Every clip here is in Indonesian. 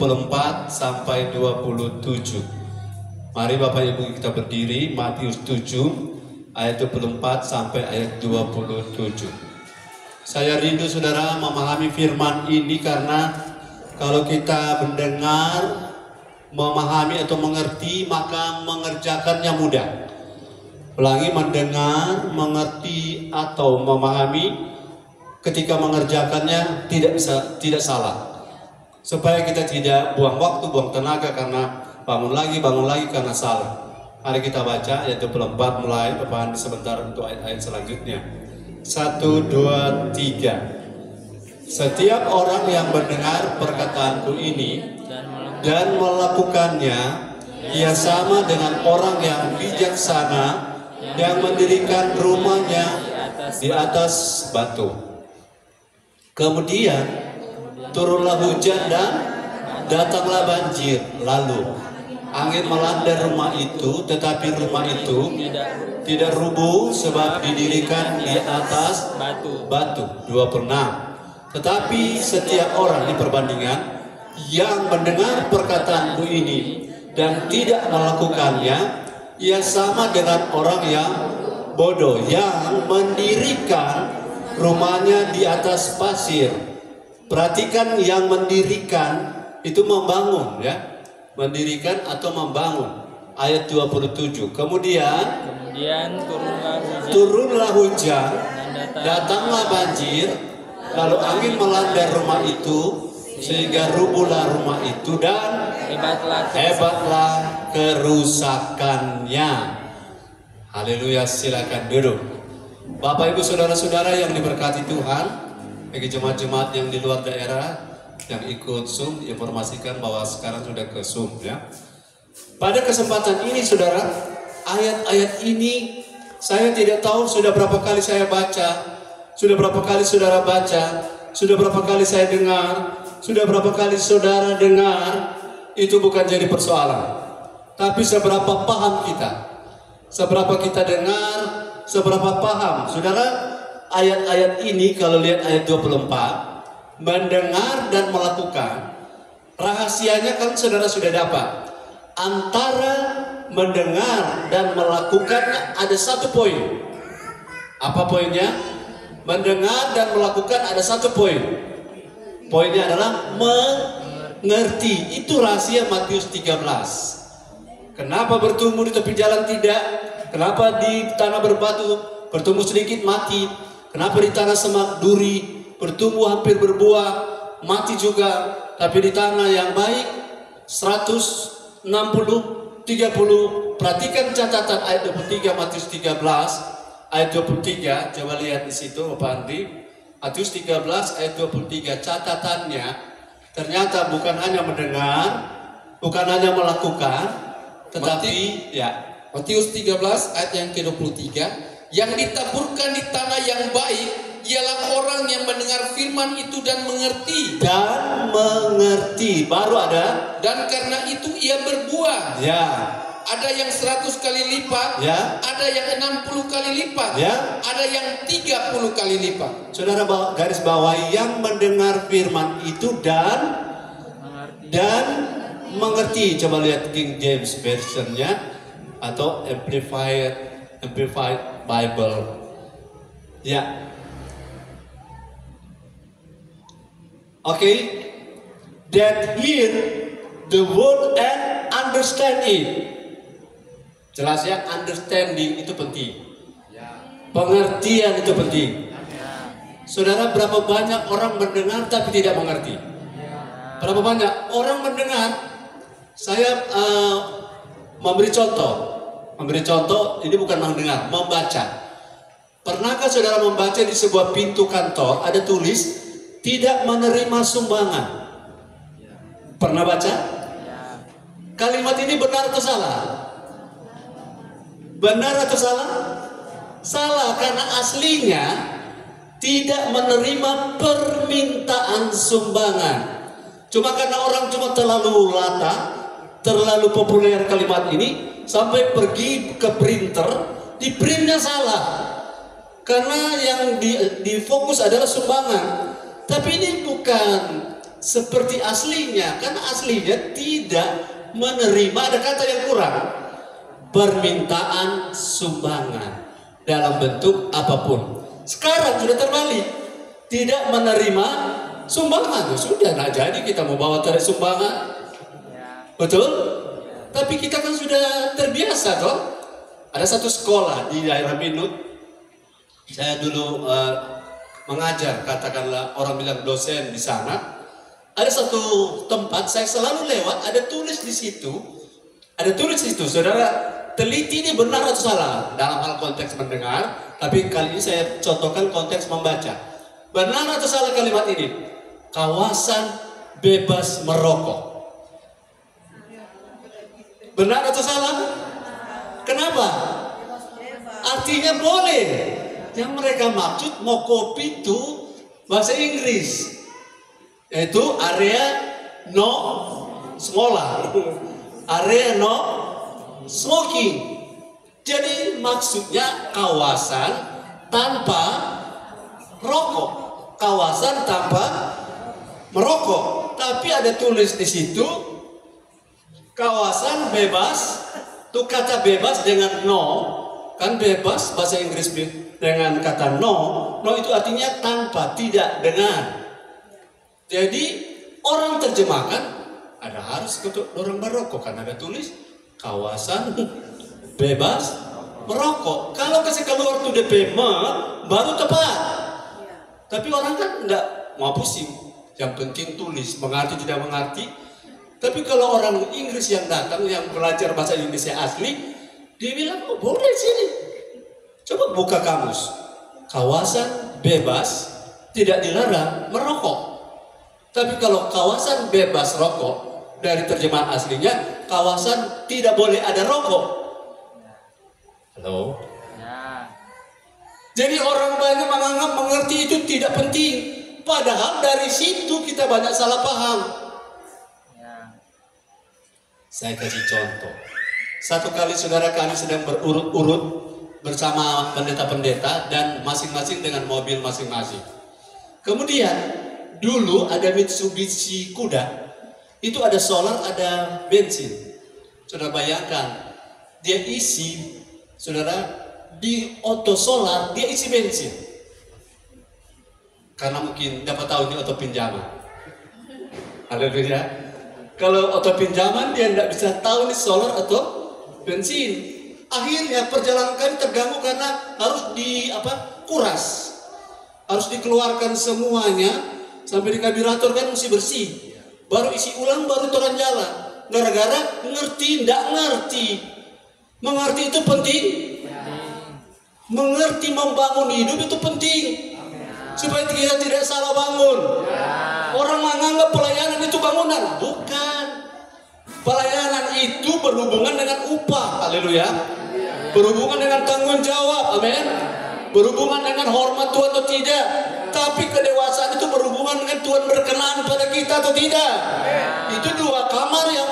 24 sampai 27. Mari Bapak Ibu kita berdiri, Matius 7 ayat 24 sampai ayat 27. Saya rindu saudara memahami firman ini karena kalau kita mendengar, memahami atau mengerti, maka mengerjakannya mudah. Ulangi, mendengar, mengerti atau memahami, ketika mengerjakannya tidak salah. Supaya kita tidak buang waktu, buang tenaga karena bangun lagi karena salah. Mari kita baca ayat 24 mulai, Bapak sebentar untuk ayat-ayat selanjutnya. 1, 2, 3. Setiap orang yang mendengar perkataanku ini dan melakukannya, ia sama dengan orang yang bijaksana yang mendirikan rumahnya di atas batu. Kemudian turunlah hujan dan datanglah banjir. Lalu angin melanda rumah itu, tetapi rumah itu tidak rubuh sebab didirikan di atas batu. 2/6. Tetapi setiap orang, di perbandingan, yang mendengar perkataanku ini dan tidak melakukannya, ia sama dengan orang yang bodoh yang mendirikan rumahnya di atas pasir. Perhatikan, yang mendirikan itu membangun, ya, mendirikan atau membangun. Ayat 27. Kemudian turunlah hujan, datanglah banjir, lalu angin melanda rumah itu sehingga rubuhlah rumah itu dan hebatlah kerusakannya. Haleluya, silakan duduk. Bapak Ibu saudara-saudara yang diberkati Tuhan, bagi jemaat-jemaat yang di luar daerah yang ikut Zoom, informasikan bahwa sekarang sudah ke Zoom, ya. Pada kesempatan ini saudara, ayat-ayat ini saya tidak tahu sudah berapa kali saya baca, sudah berapa kali saudara baca, sudah berapa kali saya dengar, sudah berapa kali saudara dengar, itu bukan jadi persoalan. Tapi seberapa paham kita, seberapa kita dengar, seberapa paham. Saudara, ayat-ayat ini kalau lihat ayat 24, mendengar dan melakukan, rahasianya kan saudara sudah dapat. Antara mendengar dan melakukannya ada satu poin. Apa poinnya? Mendengar dan melakukan ada satu poin. Poinnya adalah mengerti. Itu rahasia Matius 13. Kenapa bertumbuh di tepi jalan tidak? Kenapa di tanah berbatu bertumbuh sedikit mati? Kenapa di tanah semak duri bertumbuh hampir berbuah mati juga? Tapi di tanah yang baik 100, 60, 30. Perhatikan catatan ayat 23 Matius 13 ayat 23. Coba lihat di situ Bapak Andri. Matius 13 ayat 23, catatannya ternyata bukan hanya mendengar, bukan hanya melakukan, tetapi Matius 13 ayat yang ke-23, yang ditaburkan di tanah yang baik ialah orang yang mendengar firman itu dan mengerti. Baru ada. Dan karena itu ia berbuah. Ya. Ada yang 100 kali lipat. Ya. Ada yang 60 kali lipat. Ya. Ada yang 30 kali lipat. Saudara garis bawahi, yang mendengar firman itu dan mengerti. Coba lihat King James versionnya atau Amplified Bible. Ya. Oke. That hear the word and understand it. Jelas ya, understanding itu penting. Pengertian itu penting. Saudara, berapa banyak orang mendengar tapi tidak mengerti? Berapa banyak orang mendengar? Saya memberi contoh, ini bukan mendengar, membaca. Pernahkah saudara membaca di sebuah pintu kantor ada tulis tidak menerima sumbangan? Pernah baca? Kalimat ini benar atau salah? Benar atau salah? Salah, karena aslinya tidak menerima permintaan sumbangan. Cuma karena orang cuma terlalu lata, terlalu populer kalimat ini, sampai pergi ke printer, di printnya salah. Karena yang difokus adalah sumbangan. Tapi ini bukan seperti aslinya, karena aslinya tidak menerima, ada kata yang kurang, permintaan sumbangan dalam bentuk apapun. Sekarang sudah terbalik, tidak menerima sumbangan. Sudah nggak jadi kita mau bawa tarik sumbangan, betul? Tapi kita kan sudah terbiasa toh. Ada satu sekolah di daerah Minut, saya dulu mengajar, katakanlah orang bilang dosen di sana. Ada satu tempat saya selalu lewat, ada tulis di situ, saudara teliti ini benar atau salah dalam hal konteks mendengar, tapi kali ini saya contohkan konteks membaca. Benar atau salah kalimat ini? Kawasan bebas merokok. Benar atau salah? Kenapa? Artinya boleh. Yang mereka maksud mau kopi itu bahasa Inggris, yaitu area no smolar, area no smoking. Jadi maksudnya kawasan tanpa rokok, kawasan tanpa merokok. Tapi ada tulis di situ kawasan bebas. Tuh kata bebas dengan no, kan bebas bahasa Inggris dengan kata no itu artinya tanpa, tidak, dengan. Jadi orang terjemahkan ada harus untuk orang merokok, kan ada tulis kawasan bebas merokok. Kalau kasih keluar tuh DP baru tepat. Tapi orang kan enggak mau pusing. Yang penting tulis, mengerti tidak mengerti. Tapi kalau orang Inggris yang datang, yang belajar bahasa Indonesia asli, dia bilang, oh boleh sini. Coba buka kamus. Kawasan bebas tidak dilarang merokok. Tapi kalau kawasan bebas rokok, dari terjemahan aslinya, kawasan tidak boleh ada rokok. Halo? Ya. Jadi orang banyak menganggap mengerti itu tidak penting. Padahal dari situ kita banyak salah paham. Saya kasih contoh. Satu kali saudara kami sedang berurut-urut bersama pendeta-pendeta dan masing-masing dengan mobil masing-masing. Kemudian dulu ada Mitsubishi Kuda. Itu ada solar, ada bensin. Saudara bayangkan, dia isi, saudara, di auto solar dia isi bensin. Karena mungkin dapat tahu ini auto pinjaman. Haleluya. Kalau auto pinjaman dia tidak bisa tahu ini solar atau bensin. Akhirnya perjalanan kami terganggu karena harus kuras, harus dikeluarkan semuanya sampai di karburator kan mesti bersih. Baru isi ulang, baru turun jalan. Gara-gara ngerti, tidak ngerti. Mengerti itu penting. Mengerti membangun hidup itu penting. Supaya kita tidak salah bangun. Orang menganggap pelayanan itu bangunan. Bukan. Pelayanan itu berhubungan dengan upah. Haleluya. Berhubungan dengan tanggung jawab. Amin. Berhubungan dengan hormat Tuhan atau tidak. Tapi kedewasaan itu berhubungan dengan Tuhan berkenan pada kita atau tidak. Itu dua kamar yang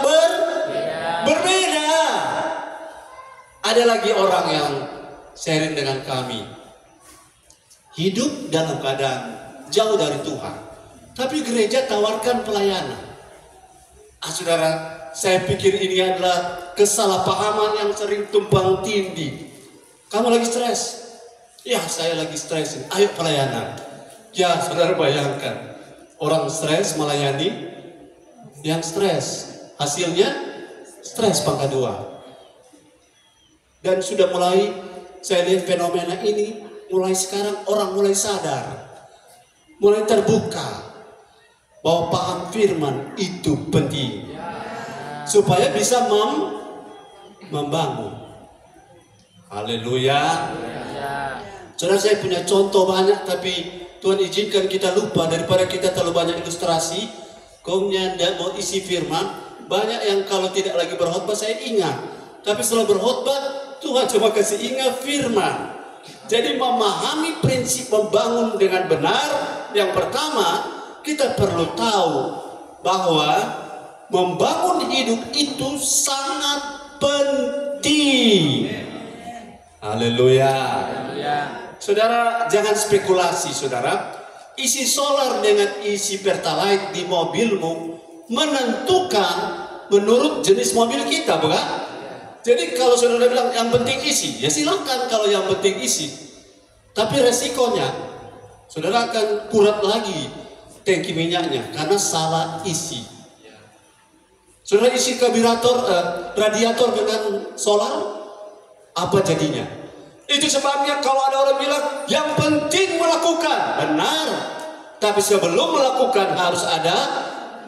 berbeda. Ada lagi orang yang sharing dengan kami, hidup dalam keadaan jauh dari Tuhan, tapi gereja tawarkan pelayanan. Saudara, saya pikir ini adalah kesalahpahaman yang sering tumpang tindih. Kamu lagi stres? Ya, saya lagi stres. Ayo pelayanan. Ya, saudara bayangkan, orang stres melayani yang stres. Hasilnya stres pangkat 2. Dan sudah mulai, saya lihat fenomena ini mulai sekarang orang mulai sadar, mulai terbuka bahwa paham firman itu penting supaya bisa membangun. Haleluya. Saudara, saya punya contoh banyak, tapi Tuhan izinkan kita lupa daripada kita terlalu banyak ilustrasi. Komnya tidak mau isi firman. Banyak yang kalau tidak lagi berkhotbah saya ingat, tapi setelah berkhotbah Tuhan coba kasih ingat firman. Jadi memahami prinsip membangun dengan benar, yang pertama kita perlu tahu bahwa membangun hidup itu sangat penting. Haleluya. Saudara, jangan spekulasi, saudara. isi solar dengan isi pertalite di mobilmu menentukan menurut jenis mobil kita, bukan? Jadi kalau saudara bilang yang penting isi, ya silakan kalau yang penting isi. Tapi resikonya, saudara akan kurat lagi tangki minyaknya karena salah isi. Saudara isi radiator dengan solar, apa jadinya? Itu sebabnya kalau ada orang bilang yang penting melakukan, benar. Tapi sebelum melakukan harus ada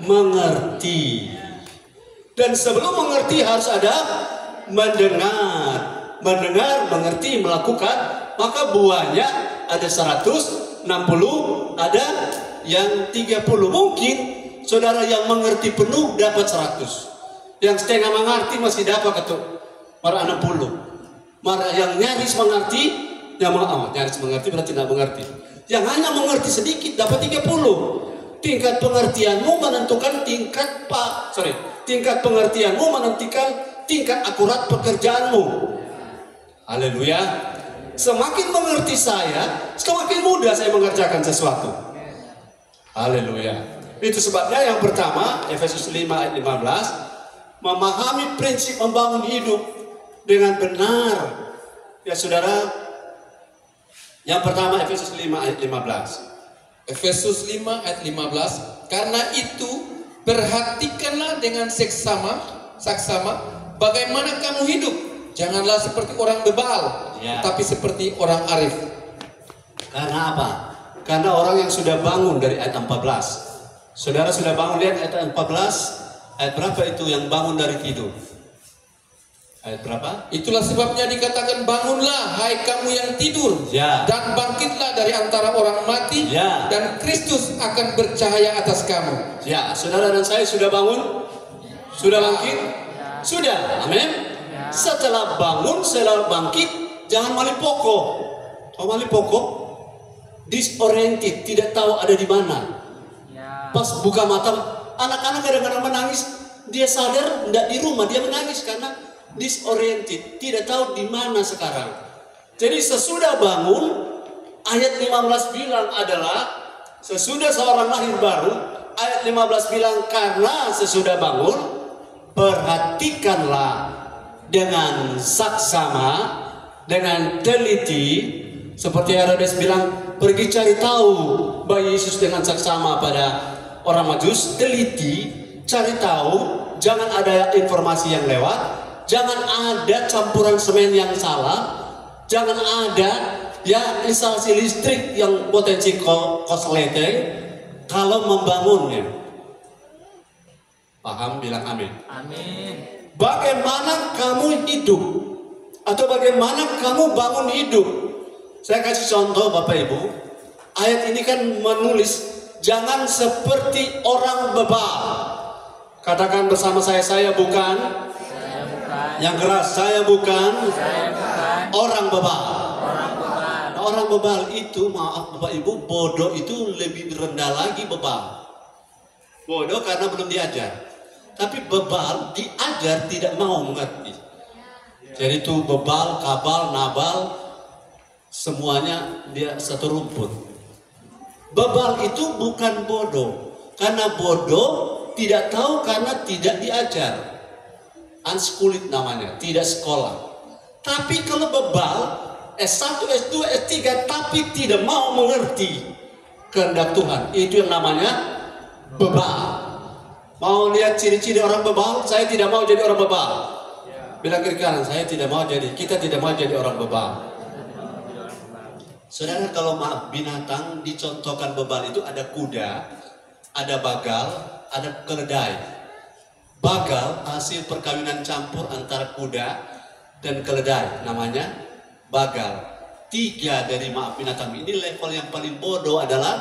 mengerti. Dan sebelum mengerti harus ada mendengar. Mendengar, mengerti, melakukan. Maka buahnya ada 160, ada yang 30. Mungkin saudara yang mengerti penuh dapat 100. Yang setengah mengerti masih dapat marah 60. Marah yang nyaris mengerti, nyaris mengerti berarti tidak mengerti. Yang hanya mengerti sedikit dapat 30. Tingkat pengertianmu menentukan tingkat pengertianmu menentukan tingkat akurat pekerjaanmu. Haleluya. Semakin mengerti saya, semakin mudah saya mengerjakan sesuatu. Haleluya. Itu sebabnya yang pertama, Efesus 5 ayat 15, memahami prinsip membangun hidup dengan benar. Ya saudara, yang pertama Efesus 5 ayat 15. Efesus 5 ayat 15, karena itu perhatikanlah dengan saksama bagaimana kamu hidup. Janganlah seperti orang bebal, tapi seperti orang arif. Karena apa? Karena orang yang sudah bangun dari ayat 14. Saudara sudah bangun, lihat ayat 14. Ayat berapa itu yang bangun dari tidur? Ayat berapa? Itulah sebabnya dikatakan bangunlah hai kamu yang tidur, dan bangkitlah dari antara orang mati, dan Kristus akan bercahaya atas kamu. Ya, saudara dan saya sudah bangun, sudah bangkit, sudah, amin. Setelah bangun, setelah bangkit, jangan malipoko. Oh, malipoko, disoriented, tidak tahu ada di mana. Pas buka mata, anak-anak kadang-kadang menangis, dia sadar tidak di rumah, dia menangis karena disoriented, tidak tahu di mana sekarang. Jadi sesudah bangun, ayat 15 bilang adalah sesudah seorang lahir baru. Ayat 15 bilang karena sesudah bangun, perhatikanlah dengan saksama, dengan teliti, seperti Herodes bilang, pergi cari tahu bayi Yesus dengan saksama pada orang Majus. Teliti, cari tahu, jangan ada informasi yang lewat. Jangan ada campuran semen yang salah. Jangan ada instalasi listrik yang potensi korsleting kalau membangunnya. Paham? Bilang amin. Amin. Bagaimana kamu hidup atau bagaimana kamu bangun hidup? Saya kasih contoh Bapak Ibu. Ayat ini kan menulis jangan seperti orang bebal. Katakan bersama saya bukan. Yang keras, saya bukan orang bebal. Nah, orang bebal itu, maaf Bapak Ibu, bodoh itu lebih rendah lagi bebal. Bodoh karena belum diajar. Tapi bebal diajar tidak mau mengerti. Jadi itu bebal, kabal, nabal, semuanya dia satu rumput. Bebal itu bukan bodoh. Karena bodoh tidak tahu karena tidak diajar. Unschooled namanya, tidak sekolah. Tapi kalau bebal, S1, S2, S3 tapi tidak mau mengerti kehendak Tuhan, itu yang namanya bebal. Mau lihat ciri-ciri orang bebal? Saya tidak mau jadi orang bebal. Bilang kiri kanan, kita tidak mau jadi orang bebal. Saudara, kalau binatang dicontohkan bebal itu ada kuda, ada bagal, ada keledai. Bagal hasil perkawinan campur antara kuda dan keledai, namanya bagal. 3 dari binatang ini level yang paling bodoh adalah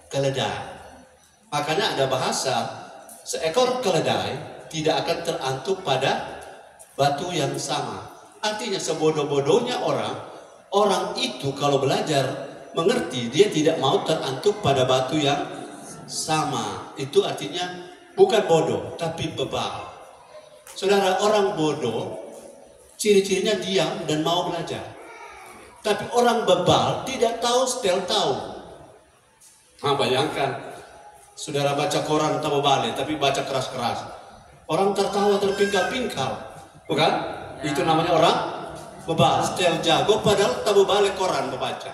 keledai. Makanya ada bahasa, seekor keledai tidak akan terantuk pada batu yang sama. Artinya sebodoh-bodohnya orang itu kalau belajar mengerti, dia tidak mau terantuk pada batu yang sama. Itu artinya bukan bodoh, tapi bebal. Saudara, orang bodoh ciri-cirinya diam dan mau belajar. Tapi orang bebal tidak tahu, setel tahu. Nah, bayangkan, saudara baca koran tamu balik, tapi baca keras-keras. Orang tertawa terpingkal-pingkal, bukan? Itu namanya orang bebal, setel jago, padahal tamu balik koran membaca.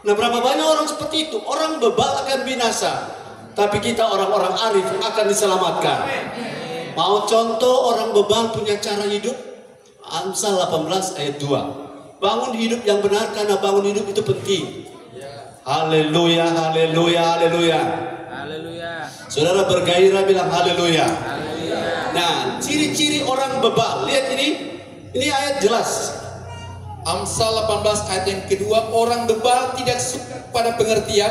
Nah, berapa banyak orang seperti itu? Orang bebal akan binasa, tapi kita orang-orang arif akan diselamatkan. Mau contoh orang bebal punya cara hidup? Amsal 18 ayat 2. Bangun hidup yang benar, karena bangun hidup itu penting. Haleluya, haleluya, haleluya. Haleluya. Saudara bergairah bilang haleluya. Haleluya. Nah, ciri-ciri orang bebal, lihat ini ayat jelas. Amsal 18 ayat yang kedua, orang bebal tidak suka pada pengertian,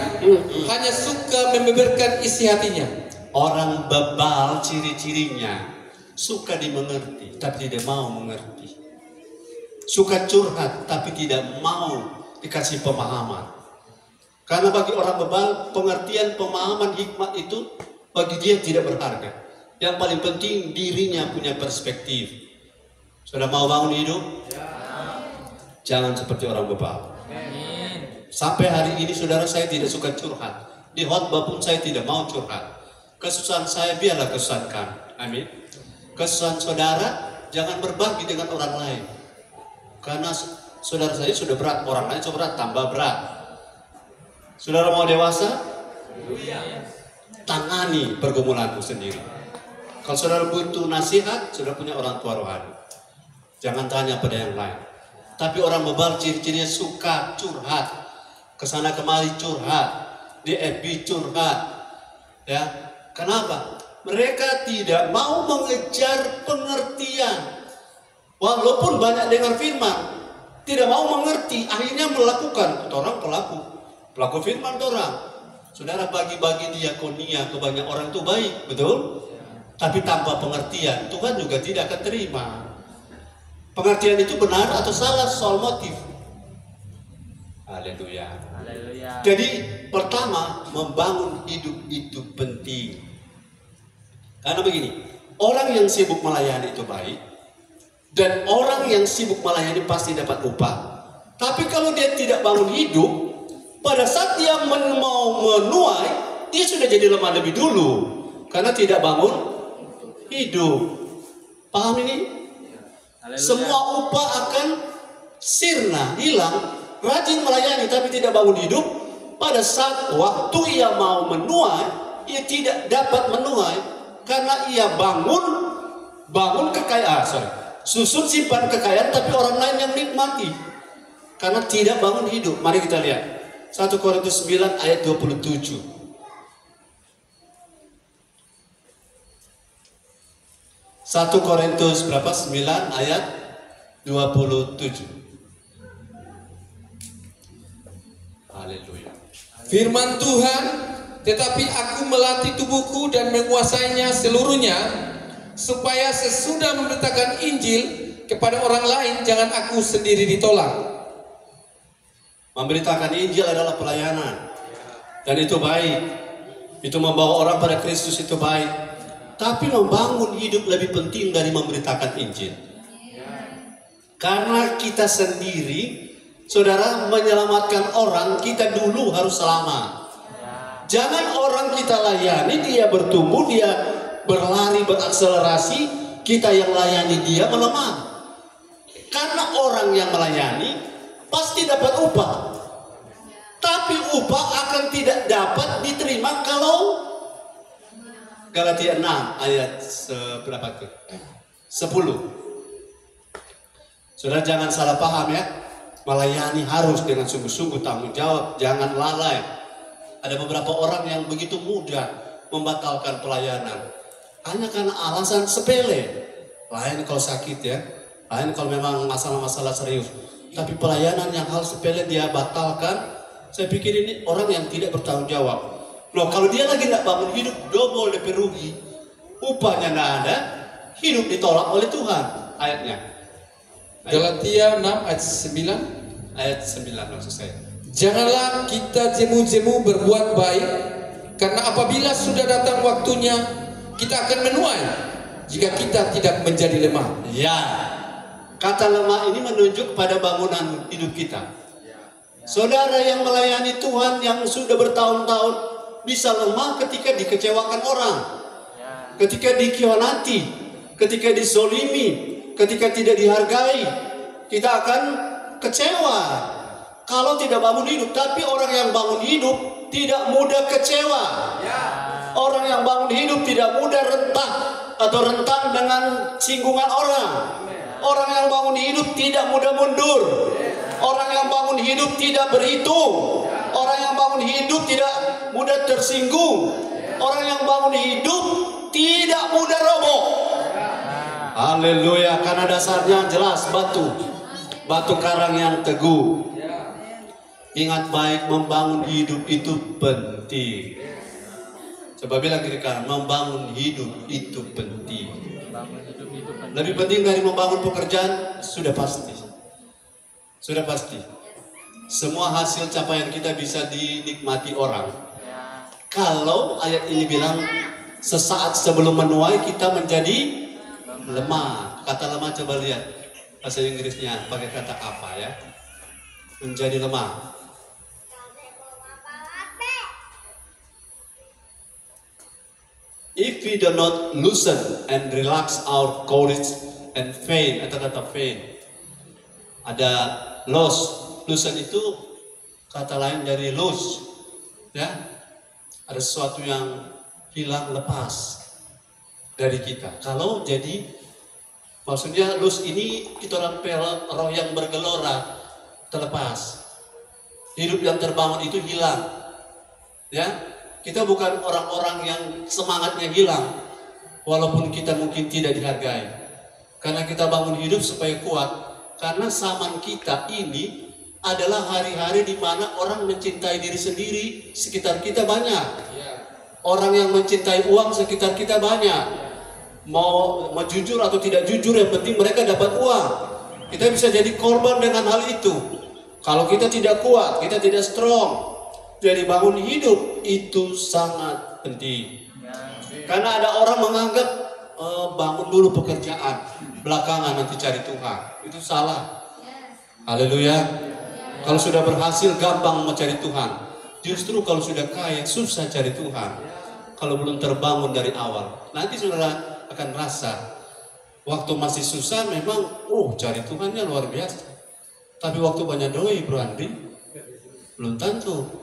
hanya suka membeberkan isi hatinya. Orang bebal ciri-cirinya suka dimengerti, tapi tidak mau mengerti. Suka curhat, tapi tidak mau dikasih pemahaman. Karena bagi orang bebal, pengertian, pemahaman, hikmat itu bagi dia tidak berharga. Yang paling penting dirinya punya perspektif. Sudah mau bangun hidup? Jangan seperti orang bebal. Sampai hari ini saudara, saya tidak suka curhat. Di khotbah pun saya tidak mau curhat. Kesusahan saya biarlah kesusahan kami. Amin. Kesusahan saudara jangan berbagi dengan orang lain. Karena saudara saya sudah berat, orang lain sudah berat, tambah berat. Saudara mau dewasa? Tangani pergumulanku sendiri. Kalau saudara butuh nasihat, saudara punya orang tua rohani. Jangan tanya pada yang lain. Tapi orang bebal ciri-cirinya suka curhat. Kesana kemari curhat. Di FB curhat. Ya, kenapa? Mereka tidak mau mengejar pengertian. Walaupun banyak dengar firman, tidak mau mengerti, akhirnya melakukan. Orang pelaku firman orang. Saudara bagi-bagi diakonia ke banyak orang itu baik, betul? Tapi tanpa pengertian, Tuhan juga tidak akan terima. Pengertian itu benar atau salah soal motif. Haleluya. Haleluya. Jadi pertama, membangun hidup itu penting. Karena begini, orang yang sibuk melayani itu baik, dan orang yang sibuk melayani pasti dapat upah. Tapi kalau dia tidak bangun hidup, pada saat dia mau menuai, dia sudah jadi lemah lebih dulu. Karena tidak bangun hidup. Paham ini? Haleluya. Semua upah akan sirna, hilang. Rajin melayani tapi tidak bangun hidup. Pada saat waktu ia mau menuai, ia tidak dapat menuai. Karena ia bangun kekayaan. Susun simpan kekayaan, tapi orang lain yang nikmati. Karena tidak bangun hidup. Mari kita lihat. 1 Korintus 9 ayat 27. 1 Korintus berapa? 9 ayat 27. Haleluya. Firman Tuhan, tetapi aku melatih tubuhku dan menguasainya seluruhnya, supaya sesudah memberitakan Injil kepada orang lain, jangan aku sendiri ditolak. Memberitakan Injil adalah pelayanan. Dan itu baik. Itu membawa orang pada Kristus, itu baik. Tapi membangun hidup lebih penting dari memberitakan Injil. Karena kita sendiri, saudara, menyelamatkan orang, kita dulu harus selamat. Jangan orang kita layani, dia bertumbuh, dia berlari, berakselerasi, kita yang layani dia melemah. Karena orang yang melayani pasti dapat upah. Tapi upah akan tidak dapat diterima kalau Galatia 6 ayat berapa itu? 10. Saudara jangan salah paham ya. Melayani harus dengan sungguh-sungguh, tanggung jawab, jangan lalai. Ada beberapa orang yang begitu mudah membatalkan pelayanan hanya karena alasan sepele. Lain kalau sakit ya, lain kalau memang masalah-masalah serius. Tapi pelayanan yang hal sepele dia batalkan, saya pikir ini orang yang tidak bertanggung jawab. Loh, kalau dia lagi tidak bangun hidup, double lebih rugi. Upahnya tidak ada, hidup ditolak oleh Tuhan. Ayatnya. Galatia 6 ayat 9. Ayat 9 maksud saya. Janganlah kita jemu-jemu berbuat baik, karena apabila sudah datang waktunya, kita akan menuai jika kita tidak menjadi lemah. Ya, kata lemah ini menunjuk pada bangunan hidup kita. Saudara yang melayani Tuhan yang sudah bertahun-tahun bisa lemah ketika dikecewakan orang, ketika dikhianati, ketika disolimi, ketika tidak dihargai. Kita akan kecewa kalau tidak bangun hidup. Tapi orang yang bangun hidup tidak mudah kecewa. Orang yang bangun hidup tidak mudah rentan atau rentan dengan singgungan orang. Orang yang bangun hidup tidak mudah mundur. Orang yang bangun hidup tidak berhitung. Orang yang bangun hidup tidak mudah tersinggung. Orang yang bangun hidup tidak mudah roboh. Haleluya, karena dasarnya jelas batu karang yang teguh. Ingat baik, membangun hidup itu penting. Coba bilang kiri kanan, membangun hidup itu penting. Lebih penting dari membangun pekerjaan, sudah pasti. Sudah pasti. Semua hasil capaian kita bisa dinikmati orang. Kalau ayat ini bilang, sesaat sebelum menuai kita menjadi lemah. Kata lemah coba lihat. Bahasa Inggrisnya pakai kata apa ya? Menjadi lemah. If we do not loosen and relax our courage and faint, atau kata faint, ada loosen itu kata lain dari loose, ya, ada sesuatu yang hilang lepas dari kita. Kalau jadi, maksudnya loose ini kita orang roh yang bergelora terlepas, hidup yang terbangun itu hilang, ya. Kita bukan orang-orang yang semangatnya hilang, walaupun kita mungkin tidak dihargai. Karena kita bangun hidup supaya kuat. Karena zaman kita ini adalah hari-hari di mana orang mencintai diri sendiri, sekitar kita banyak. Orang yang mencintai uang sekitar kita banyak. Mau jujur atau tidak jujur, yang penting mereka dapat uang. Kita bisa jadi korban dengan hal itu. Kalau kita tidak kuat, kita tidak strong. Jadi bangun hidup itu sangat penting. Karena ada orang menganggap bangun dulu pekerjaan, belakangan nanti cari Tuhan. Itu salah. Haleluya. Kalau sudah berhasil gampang mencari Tuhan. Justru kalau sudah kaya susah cari Tuhan. Kalau belum terbangun dari awal. Nanti saudara akan rasa waktu masih susah memang cari Tuhannya luar biasa. Tapi waktu banyak doi Bro Andri belum tentu.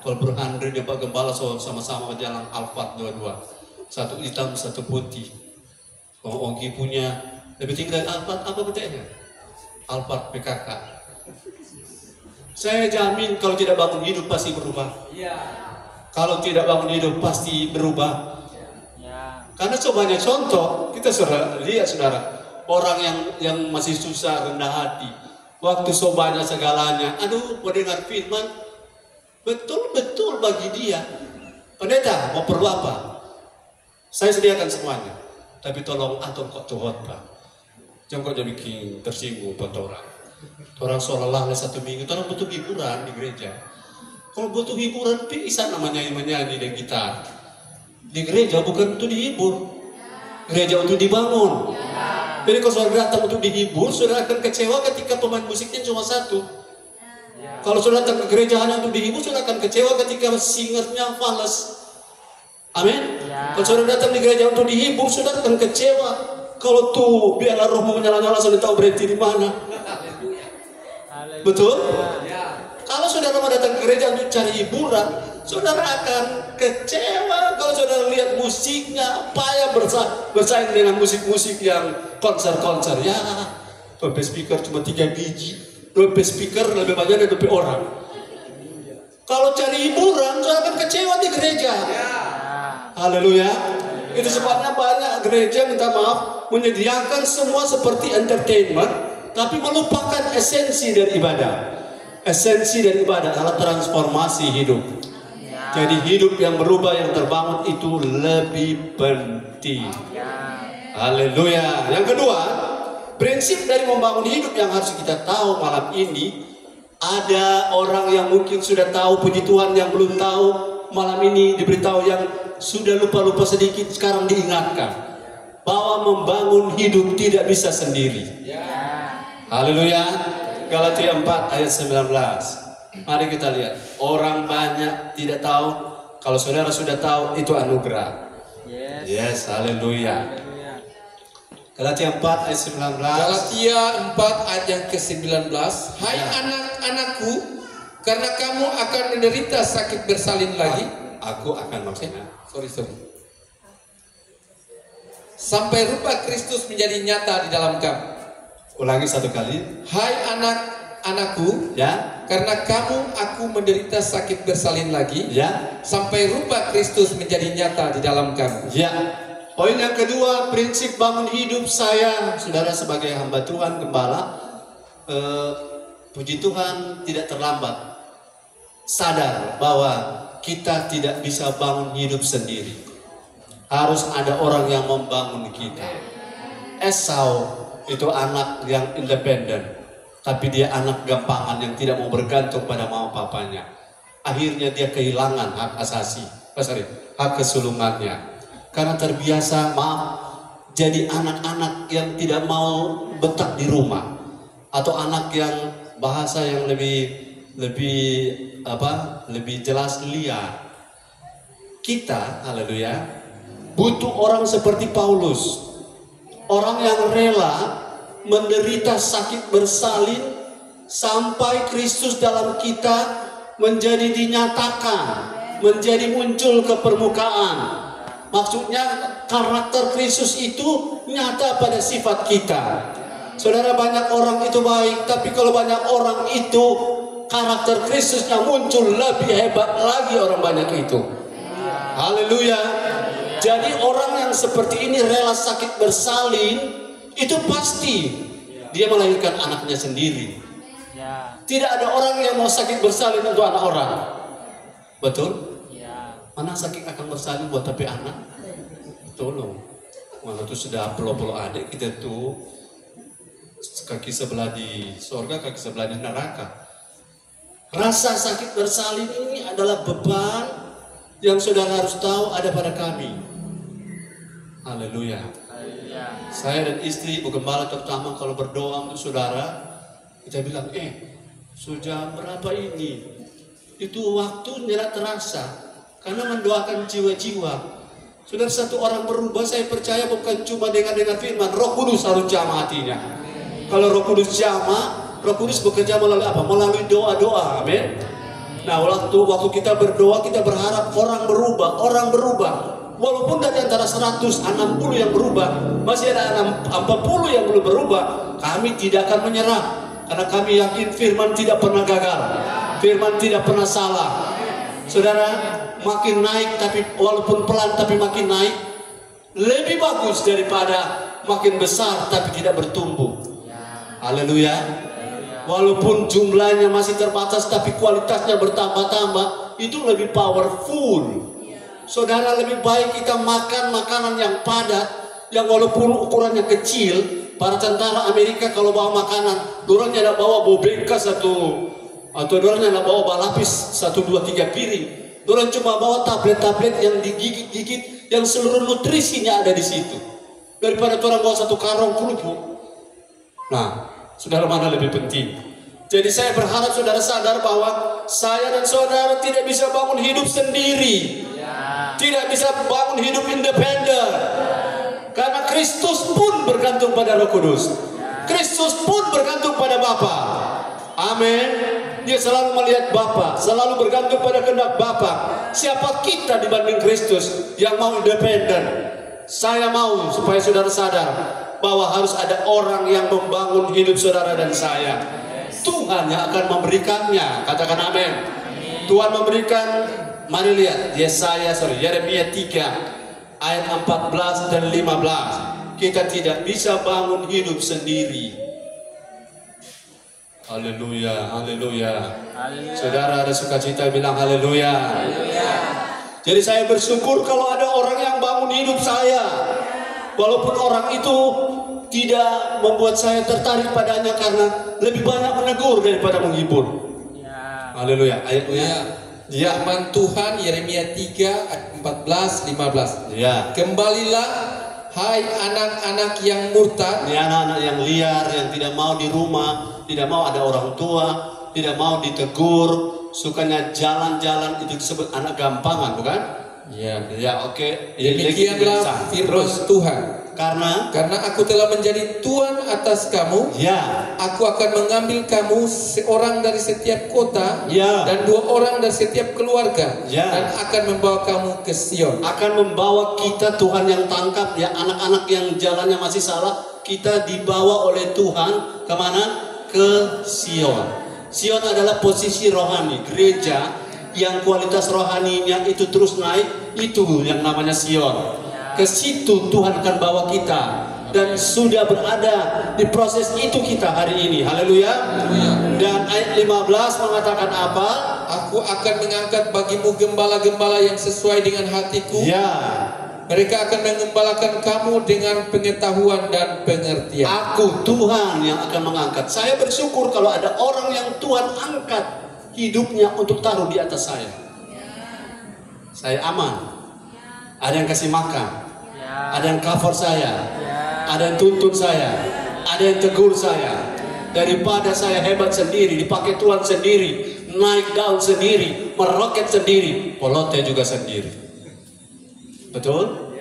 Kalau Bro Andri dan Pak Gembala sama-sama jalan Alphard dua-dua, satu hitam satu putih. Kalau Ogi punya lebih tinggi dari Alphard, apa betulnya? Alphard PKK. Saya jamin kalau tidak bangun hidup pasti berubah. Kalau tidak bangun hidup pasti berubah. Karena banyak contoh, kita lihat saudara, orang yang masih susah, rendah hati, waktu banyak segalanya, mau dengar firman, betul-betul bagi dia. Pendeta mau perlu apa? Saya sediakan semuanya. Tapi tolong atur kok cohot Pak. Jangan kok jadi bikin tersinggung buat orang. Orang seolah-olah satu minggu, orang butuh hiburan di gereja. Kalau butuh hiburan, bisa namanya menyanyi dan gitar. Di gereja bukan untuk dihibur. Gereja untuk dibangun. Jadi kalau saudara datang untuk dihibur, saudara akan kecewa ketika pemain musiknya cuma satu. Kalau saudara datang ke gereja hanya untuk dihibur, saudara akan kecewa ketika singernya fales. Amin. Kalau saudara datang di gereja untuk dihibur, saudara akan kecewa. Kalau tuh biarlah rohmu menyala-nyala, saudara tahu berhenti di mana. Betul? Kalau saudara mau datang ke gereja untuk cari hiburan, saudara akan kecewa. Kalau saudara lihat musiknya, payah bersaing dengan musik-musik yang konser-konser. Ya, sampai speaker cuma 3 biji. Dompet speaker lebih banyak dari dompet orang. Kalau cari hiburan, saya akan kecewa di gereja. Haleluya. Itu sebabnya banyak gereja, minta maaf, menyediakan semua seperti entertainment, tapi melupakan esensi dari ibadah. Esensi dari ibadah adalah transformasi hidup. Jadi hidup yang berubah, yang terbangun itu lebih penting. Haleluya. Yang kedua, prinsip dari membangun hidup yang harus kita tahu malam ini, ada orang yang mungkin sudah tahu, puji Tuhan, yang belum tahu malam ini diberitahu, yang sudah lupa-lupa sedikit sekarang diingatkan bahwa membangun hidup tidak bisa sendiri. Haleluya. Galatia 4 ayat 19. Mari kita lihat. Orang banyak tidak tahu. Kalau saudara sudah tahu, itu anugerah. Yes. Yes, haleluya. Haleluya. Galatia 4 ayat 19. Galatia 4 ayat yang ke-19. Hai anak-anakku, karena kamu akan menderita sakit bersalin lagi. Aku akan maksudnya. Sorry. Sampai rupa Kristus menjadi nyata di dalam kamu. Ulangi satu kali. Hai anak-anakku, Ya, karena aku menderita sakit bersalin lagi, ya, sampai rupa Kristus menjadi nyata di dalam kamu. ya. Poin yang kedua, prinsip bangun hidup saya, saudara sebagai hamba Tuhan, gembala. Puji Tuhan tidak terlambat. Sadar bahwa kita tidak bisa bangun hidup sendiri. Harus ada orang yang membangun kita. Esau itu anak yang independen, tapi dia anak gampangan yang tidak mau bergantung pada mama papanya. Akhirnya dia kehilangan hak asasi, hak kesulungannya. Karena terbiasa, jadi anak-anak yang tidak mau betah di rumah, atau anak yang bahasa yang lebih jelas liar. Kita, haleluya, butuh orang seperti Paulus, orang yang rela menderita sakit bersalin sampai Kristus dalam kita menjadi dinyatakan, menjadi muncul ke permukaan. Maksudnya karakter Kristus itu nyata pada sifat kita. Saudara, banyak orang itu baik, tapi kalau banyak orang itu karakter Kristusnya muncul, lebih hebat lagi orang banyak itu. Haleluya. Jadi orang yang seperti ini rela sakit bersalin, itu pasti dia melahirkan anaknya sendiri. Ya. Tidak ada orang yang mau sakit bersalin untuk anak orang. Betul? Ya. Mana sakit akan bersalin buat tapi anak? Tolong. Mana tuh sudah pelo-pelo adik kita tuh kaki sebelah di sorga, kaki sebelah di neraka. Rasa sakit bersalin ini adalah beban yang saudara harus tahu ada pada kami. Haleluya. Haleluya. Saya dan istri Ibu Gembala terutama kalau berdoa untuk saudara, kita bilang, sudah berapa ini? Itu waktu tidak terasa karena mendoakan jiwa-jiwa. Saudara, satu orang berubah, saya percaya bukan cuma dengan firman, Roh Kudus harus jamah hatinya. Kalau Roh Kudus jamah, Roh Kudus bekerja melalui apa? Melalui doa-doa, amin. Nah, waktu kita berdoa, kita berharap orang berubah. Walaupun dari antara 160 yang berubah, masih ada 40 yang belum berubah, kami tidak akan menyerah. Karena kami yakin firman tidak pernah gagal, firman tidak pernah salah. Saudara, makin naik tapi walaupun pelan tapi makin naik, lebih bagus daripada makin besar tapi tidak bertumbuh. Haleluya. Walaupun jumlahnya masih terbatas tapi kualitasnya bertambah-tambah, itu lebih powerful. Saudara, lebih baik kita makan makanan yang padat, yang walaupun ukurannya kecil. Para tentara Amerika kalau bawa makanan, dorangnya tidak bawa bobeka satu, atau dorangnya tidak bawa balapis 1, 2, 3 piring. Dorang cuma bawa tablet-tablet yang digigit-gigit, yang seluruh nutrisinya ada di situ. Daripada orang bawa satu karung kerupuk. Nah, saudara, mana lebih penting? Jadi saya berharap saudara sadar bahwa saya dan saudara tidak bisa bangun hidup sendiri. Tidak bisa bangun hidup independen. Karena Kristus pun bergantung pada Roh Kudus. Kristus pun bergantung pada Bapa. Amin. Dia selalu melihat Bapa, selalu bergantung pada kehendak Bapa. Siapa kita dibanding Kristus yang mau independen? Saya mau supaya saudara sadar bahwa harus ada orang yang membangun hidup saudara dan saya. Tuhan yang akan memberikannya. Katakan amin. Tuhan memberikan. Mari lihat Yeremia 3 ayat 14 dan 15. Kita tidak bisa bangun hidup sendiri. Haleluya, haleluya. Saudara ada sukacita bilang haleluya. Jadi saya bersyukur kalau ada orang yang bangun hidup saya. Walaupun orang itu tidak membuat saya tertarik padanya karena lebih banyak menegur daripada menghibur. Haleluya. Ayatnya. Ya, firman Tuhan Yeremia 3 ayat 14 15. Ya. Kembalilah hai anak-anak yang murtad. Ini anak-anak yang liar, yang tidak mau di rumah, tidak mau ada orang tua, tidak mau ditegur, sukanya jalan-jalan, itu disebut anak gampangan, bukan? Ya. Ya, oke. Demikianlah firman Tuhan. Karena aku telah menjadi Tuhan atas kamu. ya, Aku akan mengambil kamu seorang dari setiap kota Ya. dan 2 orang dari setiap keluarga Ya. dan akan membawa kamu ke Sion. akan membawa kita, Tuhan yang tangkap ya, anak-anak yang jalannya masih salah, kita dibawa oleh Tuhan kemana? Ke Sion. Sion adalah posisi rohani, gereja yang kualitas rohaninya itu terus naik, itu yang namanya Sion. Ke situ Tuhan akan bawa kita, dan sudah berada di proses itu kita hari ini. Haleluya. Dan ayat 15 mengatakan apa? Aku akan mengangkat bagimu gembala-gembala yang sesuai dengan hatiku. Ya, Mereka akan mengembalakan kamu dengan pengetahuan dan pengertian. aku Tuhan yang akan mengangkat. Saya bersyukur kalau ada orang yang Tuhan angkat hidupnya untuk taruh di atas saya. Saya aman. Ada yang kasih makan. Ada yang cover saya. Ada yang tuntun saya. Ada yang tegur saya. Daripada saya hebat sendiri, dipakai Tuhan sendiri, naik daun sendiri, meroket sendiri, polote juga sendiri. Betul?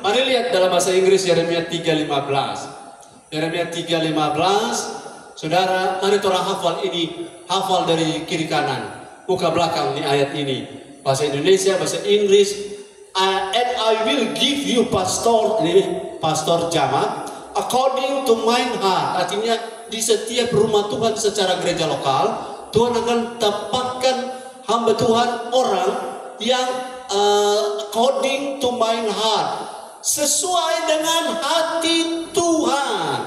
Mari lihat dalam bahasa Inggris Yeremia 3:15. Yeremia 3:15. Saudara, mari orang hafal ini, hafal dari kiri kanan, muka belakang di ayat ini. Bahasa Indonesia, bahasa Inggris. And I will give you pastor, ini pastor jamaah, according to mine heart. Artinya di setiap rumah Tuhan secara gereja lokal, Tuhan akan tempatkan hamba Tuhan orang yang according to mine heart, sesuai dengan hati Tuhan.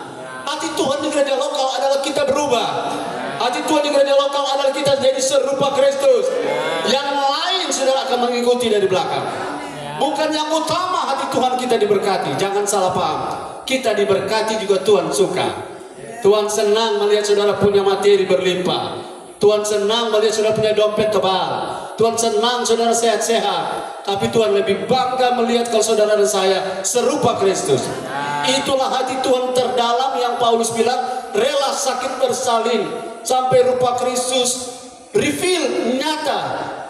Hati Tuhan di gereja lokal adalah kita berubah. Hati Tuhan di gereja lokal adalah kita jadi serupa Kristus. Yang lain saudara akan mengikuti dari belakang. Bukan yang utama hati Tuhan kita diberkati. Jangan salah paham. Kita diberkati juga Tuhan suka. Tuhan senang melihat saudara punya materi berlimpah. Tuhan senang melihat saudara punya dompet tebal. Tuhan senang saudara sehat-sehat. Tapi Tuhan lebih bangga melihat kalau saudara dan saya serupa Kristus. Itulah hati Tuhan terdalam yang Paulus bilang, rela sakit bersalin sampai rupa Kristus reveal, nyata,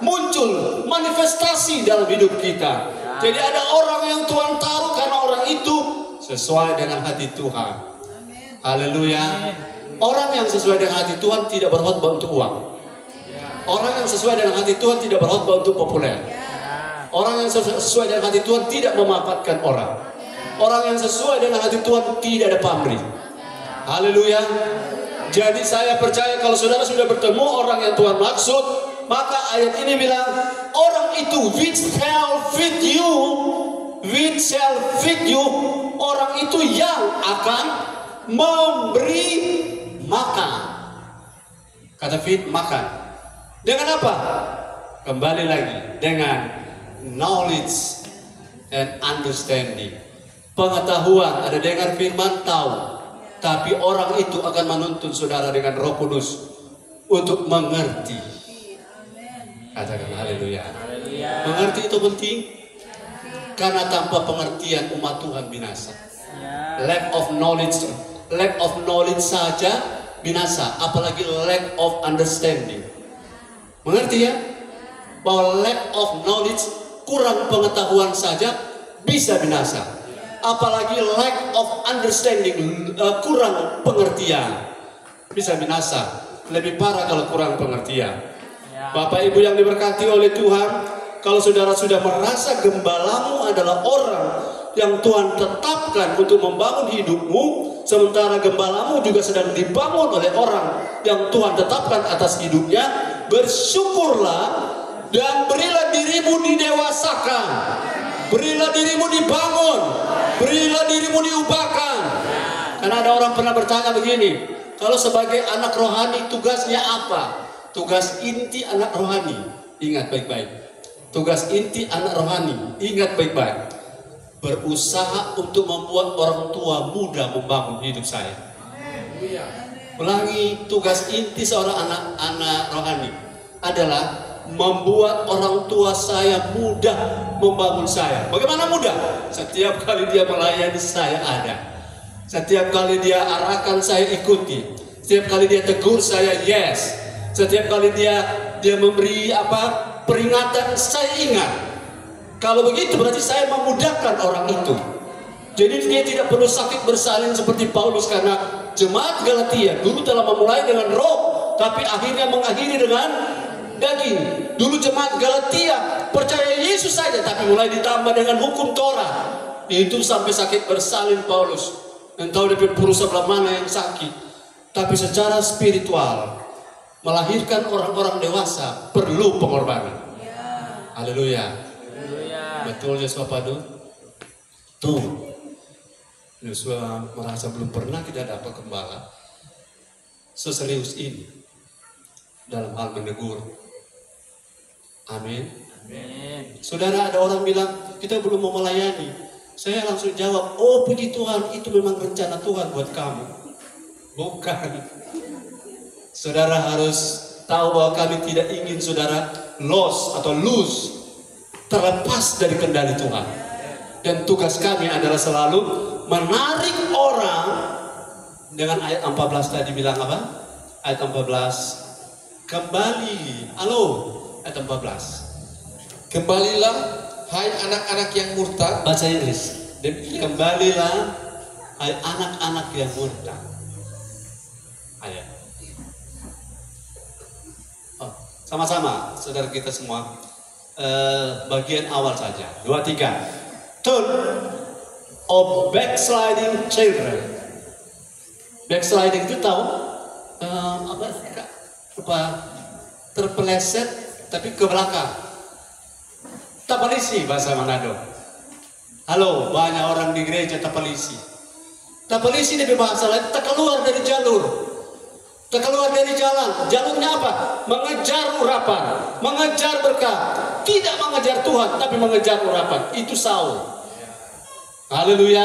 muncul, manifestasi dalam hidup kita. Jadi ada orang yang Tuhan taruh karena orang itu sesuai dengan hati Tuhan. Haleluya. Orang yang sesuai dengan hati Tuhan tidak berkhotbah untuk uang. Orang yang sesuai dengan hati Tuhan tidak berkhotbah untuk populer. Orang yang sesuai dengan hati Tuhan tidak memanfaatkan orang. Orang yang sesuai dengan hati Tuhan tidak ada pamrih. Haleluya. Jadi saya percaya kalau saudara sudah bertemu orang yang Tuhan maksud, maka ayat ini bilang, orang itu which shall feed you, orang itu yang akan memberi makan. Kata feed, makan. Dengan apa? Kembali lagi, dengan knowledge and understanding. Pengetahuan, ada dengar firman, tahu. Tapi orang itu akan menuntun saudara dengan Roh Kudus untuk mengerti. Katakan haleluya. Mengerti itu penting. Karena tanpa pengertian umat Tuhan binasa. Lack of knowledge saja binasa, apalagi lack of understanding. Mengerti ya? Bahwa lack of knowledge, kurang pengetahuan saja bisa binasa. Apalagi lack of understanding, kurang pengertian, bisa binasa. Lebih parah kalau kurang pengertian. Bapak Ibu yang diberkati oleh Tuhan, kalau saudara sudah merasa gembalamu adalah orang yang Tuhan tetapkan untuk membangun hidupmu, sementara gembalamu juga sedang dibangun oleh orang yang Tuhan tetapkan atas hidupnya, bersyukurlah dan berilah dirimu didewasakan, berilah dirimu dibangun, berilah dirimu diubahkan. Karena ada orang pernah bertanya begini, kalau sebagai anak rohani tugasnya apa? Tugas inti anak rohani, ingat baik-baik. Tugas inti anak rohani, ingat baik-baik. Berusaha untuk membuat orang tua muda membangun hidup saya. Ulangi, tugas inti seorang anak rohani adalah membuat orang tua saya mudah membangun saya. Bagaimana mudah? Setiap kali dia melayani saya ada. Setiap kali dia arahkan saya ikuti. Setiap kali dia tegur saya yes. Setiap kali dia memberi peringatan, saya ingat. Kalau begitu berarti saya memudahkan orang itu. Jadi dia tidak perlu sakit bersalin seperti Paulus, karena jemaat Galatia dulu telah memulai dengan roh, tapi akhirnya mengakhiri dengan daging. Dulu jemaat Galatia percaya Yesus saja, tapi mulai ditambah dengan hukum Torah. Itu sampai sakit bersalin Paulus. Entah dia puru sebelah mana yang sakit. Tapi secara spiritual, melahirkan orang-orang dewasa perlu pengorbanan. Haleluya. Betul Yosua Padu? Tuh. Yosua merasa belum pernah kita dapat gembala seserius ini dalam hal menegur. Amin. Amin. Saudara, ada orang bilang kita belum mau melayani. Saya langsung jawab, oh puji Tuhan, itu memang rencana Tuhan buat kamu. Bukan. Saudara harus tahu bahwa kami tidak ingin saudara lost atau lose, terlepas dari kendali Tuhan. Dan tugas kami adalah selalu menarik orang dengan ayat 14 tadi bilang apa? Ayat 14 kembali. Halo, ayat 14. Kembalilah hai anak-anak yang murtad. Bahasa Inggris. Kembalilah hai anak-anak yang murtad. Ayat. Oh, sama-sama saudara kita semua. Bagian awal saja. 2, 3. Turn of backsliding children. Backsliding itu tahu terpeleset tapi ke belakang. Tapalisi bahasa Manado. Halo, banyak orang di gereja tapalisi. Tapalisi dari bahasa lain tak keluar dari jalur, tak keluar dari jalan. Jalurnya apa? Mengejar urapan, mengejar berkat. Tidak mengejar Tuhan, tapi mengejar urapan. Itu Saul. Haleluya.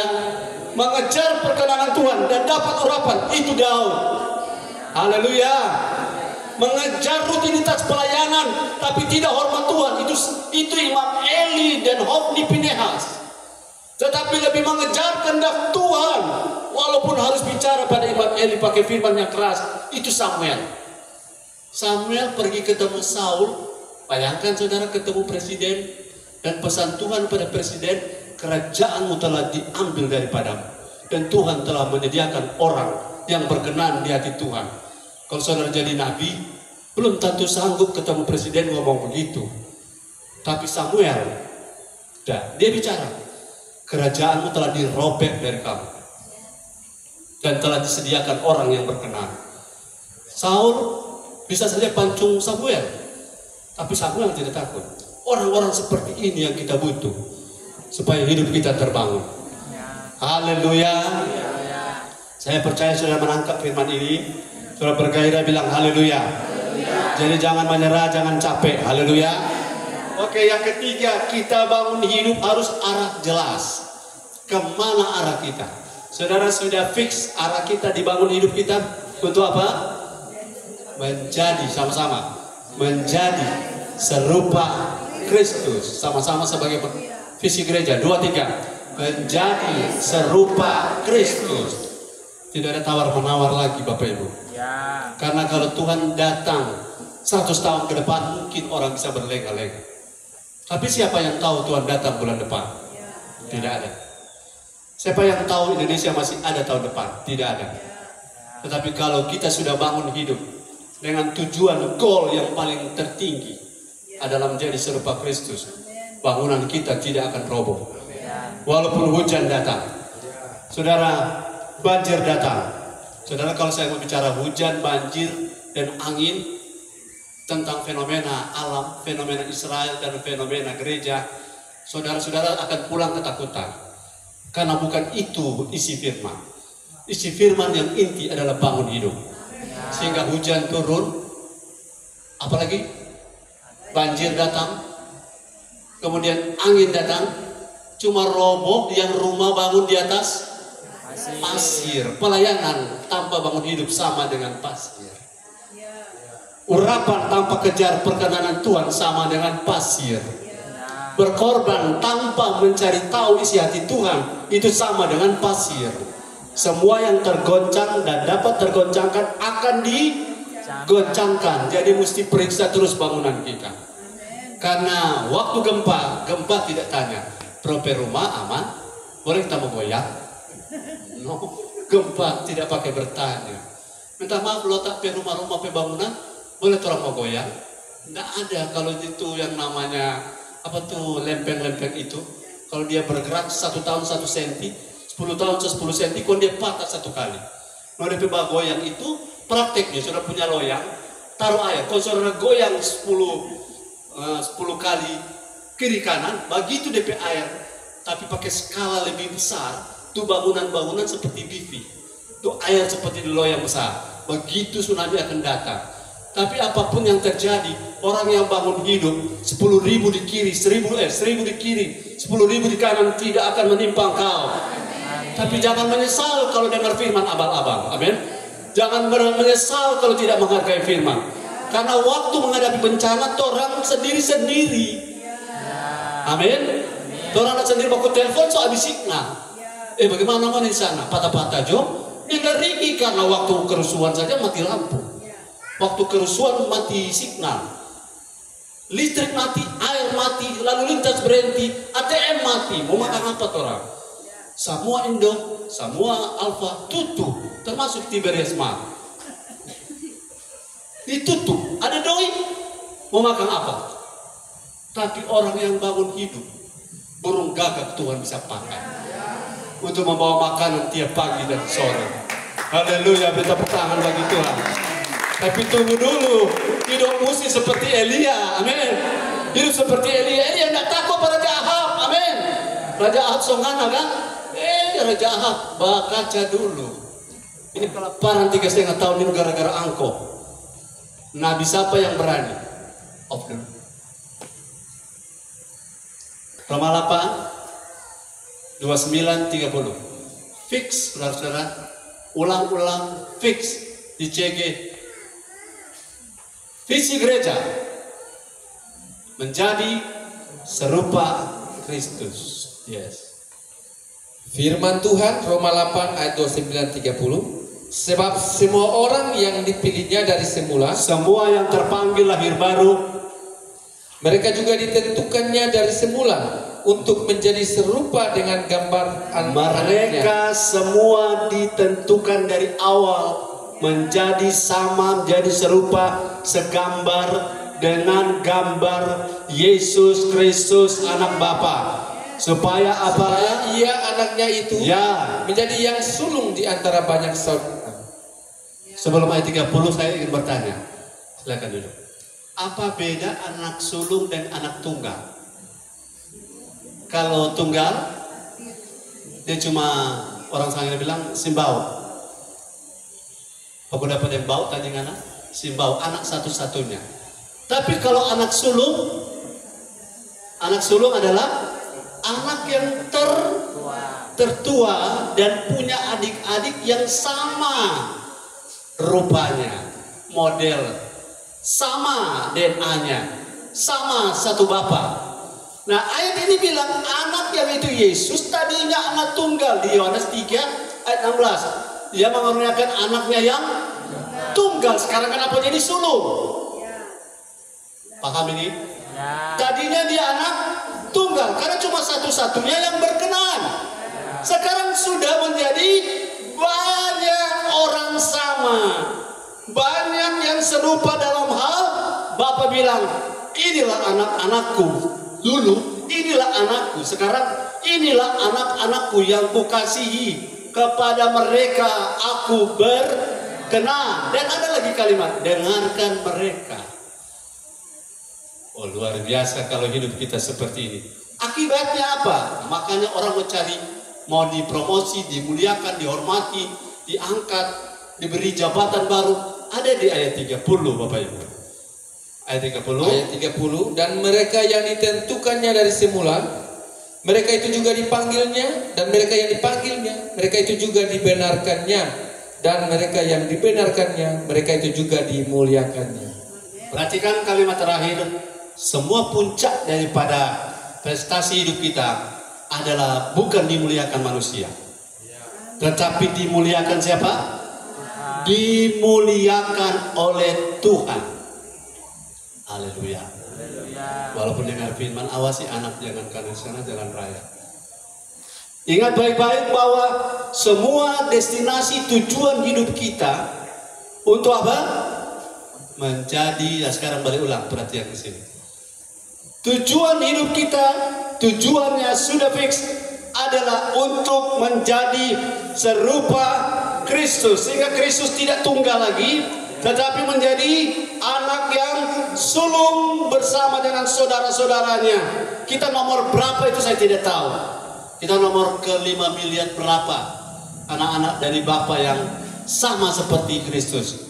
Mengejar perkenanan Tuhan dan dapat urapan. Itu Daud. Haleluya. Mengejar rutinitas pelayanan, tapi tidak hormat Tuhan. Itu Imam Eli dan Hofni Pinehas. Tetapi lebih mengejar kehendak Tuhan, walaupun harus bicara pada Imam Eli pakai firman yang keras. Itu Samuel. Samuel pergi ketemu Saul. Bayangkan saudara ketemu presiden dan pesan Tuhan pada presiden, kerajaanmu telah diambil daripadamu dan Tuhan telah menyediakan orang yang berkenan di hati Tuhan. Kalau saudara jadi nabi, belum tentu sanggup ketemu presiden ngomong begitu. Tapi Samuel, dia bicara, kerajaanmu telah dirobek dari kamu dan telah disediakan orang yang berkenan. Saul bisa saja pancung Samuel, tapi Samuel tidak takut. Orang-orang seperti ini yang kita butuh supaya hidup kita terbangun. Haleluya. Saya percaya sudah menangkap firman ini. Sudah bergairah bilang haleluya. Jadi jangan menyerah, jangan capek. Haleluya. Oke, yang ketiga, kita bangun hidup harus arah jelas. Kemana arah kita? Saudara sudah fix arah kita dibangun hidup kita untuk apa? Menjadi sama-sama. Menjadi serupa Kristus. Sama-sama sebagai visi gereja. 2, 3. Menjadi serupa Kristus. Tidak ada tawar-menawar lagi Bapak Ibu. Ya. Karena kalau Tuhan datang 100 tahun ke depan, mungkin orang bisa berlega-lega. Tapi siapa yang tahu Tuhan datang bulan depan? Tidak ada. Siapa yang tahu Indonesia masih ada tahun depan? Tidak ada. Tetapi kalau kita sudah bangun hidup dengan tujuan goal yang paling tertinggi adalah menjadi serupa Kristus, bangunan kita tidak akan roboh. Walaupun hujan datang, saudara, banjir datang. Saudara, kalau saya mau bicara hujan, banjir, dan angin, tentang fenomena alam, fenomena Israel, dan fenomena gereja, saudara-saudara akan pulang ketakutan. Karena bukan itu isi firman. Isi firman yang inti adalah bangun hidup. Sehingga hujan turun, apalagi banjir datang, kemudian angin datang, cuma roboh yang rumah bangun di atas pasir. Pelayanan tanpa bangun hidup sama dengan pasir. Urapan tanpa kejar perkenanan Tuhan sama dengan pasir. Berkorban tanpa mencari tahu isi hati Tuhan itu sama dengan pasir. Semua yang tergoncang dan dapat tergoncangkan akan goncangkan. Jadi mesti periksa terus bangunan kita. Karena waktu gempa tidak tanya, proper rumah aman, boleh kita mau goyang? No, gempa tidak pakai bertanya. Minta maaf lo tak pe rumah-rumah pe bangunan, boleh orang mau goyang? Nggak ada kalau itu yang namanya apa tuh lempeng-lempeng itu. Kalau dia bergerak 1 tahun 1 senti, 10 tahun 10 senti, kalau dia patah 1 kali. Mau dia pe goyang itu prakteknya sudah punya loyang, taruh air. Kalau saudara goyang 10 kali kiri kanan, begitu DP air, tapi pakai skala lebih besar, tuh bangunan-bangunan seperti bivi, tuh air seperti di loyang besar, begitu tsunami akan datang. Tapi apapun yang terjadi, orang yang bangun hidup, 10.000 di kiri, 1.000 di kiri, 10.000 di kanan tidak akan menimpa engkau. Tapi jangan menyesal kalau dengar firman abang-abang, amin. Jangan menyesal kalau tidak menghargai firman. Karena waktu menghadapi bencana, orang sendiri-sendiri. Amin. Orang sendiri baku telepon so habis signal. Bagaimana mana di sana? Patah-patah jo. Ngeri karena waktu kerusuhan saja mati lampu. Waktu kerusuhan mati signal. Listrik mati, air mati, lalu lintas berhenti, ATM mati. Mau makan apa orang? Semua Indo, semua Alfa tutup, termasuk Tiberias Mart. Ditutup, ada doi, mau makan apa? Tapi orang yang bangun hidup, burung gagak Tuhan bisa pakai untuk membawa makanan tiap pagi dan sore. Haleluya, beri tepuk tangan bagi Tuhan. Tapi tunggu dulu, hidup mesti seperti Elia, amin. Hidup seperti Elia tidak takut pada Raja Ahab, amin. Raja Ahab songana kan? Raja Ahab, baca dulu. Ini kelaparan 3,5 tahun ini gara-gara angkot. Nabi siapa yang berani? Off dulu. Roma 8 29-30. Fix, saudara-saudara. Ulang-ulang fix di CG. Visi gereja menjadi serupa Kristus. Yes. Firman Tuhan Roma 8 ayat 29-30. Sebab semua orang yang dipilihnya dari semula, semua yang terpanggil lahir baru, mereka juga ditentukannya dari semula untuk menjadi serupa dengan gambar anaknya. Mereka semua ditentukan dari awal menjadi sama, menjadi serupa, segambar dengan gambar Yesus Kristus anak Bapa. Supaya apa? Supaya ia anaknya itu menjadi yang sulung di antara banyak saudara. Sebelum ayat 30 saya ingin bertanya. Silakan duduk. Apa beda anak sulung dan anak tunggal? Kalau tunggal, dia cuma orang sangat bilang simbau. Aku dapat yang bau tadi ngana simbau, anak satu-satunya. Tapi kalau anak sulung adalah anak yang tertua dan punya adik-adik yang sama rupanya, model, sama DNA-nya, sama satu bapak. Nah ayat ini bilang anak yang itu Yesus tadinya anak tunggal di Yohanes 3 ayat 16. Dia mengaruniakan anaknya yang tunggal. Sekarang kenapa jadi sulung? Paham ini? Tadinya dia anak tunggal karena cuma satu-satunya yang berkenan. Sekarang sudah menjadi banyak orang sama, banyak yang serupa dalam hal. Bapak bilang inilah anak-anakku dulu, inilah anakku sekarang, inilah anak-anakku yang kukasihi, kepada mereka aku berkenan. Dan ada lagi kalimat, dengarkan mereka. Oh luar biasa kalau hidup kita seperti ini. Akibatnya apa? Makanya orang mencari, mau dipromosi, dimuliakan, dihormati, diangkat, diberi jabatan baru. Ada di ayat 30 Bapak Ibu. Ayat 30. Ayat 30. Dan mereka yang ditentukannya dari semula, mereka itu juga dipanggilnya. Dan mereka yang dipanggilnya, mereka itu juga dibenarkannya. Dan mereka yang dibenarkannya, mereka itu juga dimuliakannya. Perhatikan kalimat terakhir. Semua puncak daripada prestasi hidup kita adalah bukan dimuliakan manusia, tetapi dimuliakan siapa? dimuliakan oleh Tuhan. Haleluya. Haleluya. Walaupun dengar firman, awasi anak jangan kanan sana, jalan raya. Ingat baik-baik bahwa semua destinasi tujuan hidup kita untuk apa? Menjadi, ya sekarang balik ulang perhatian di sini. Tujuan hidup kita, tujuannya sudah fix adalah untuk menjadi serupa Kristus, sehingga Kristus tidak tunggal lagi, tetapi menjadi anak yang sulung bersama dengan saudara-saudaranya. Kita nomor berapa itu saya tidak tahu. Kita nomor ke-5 miliar berapa anak-anak dari Bapa yang sama seperti Kristus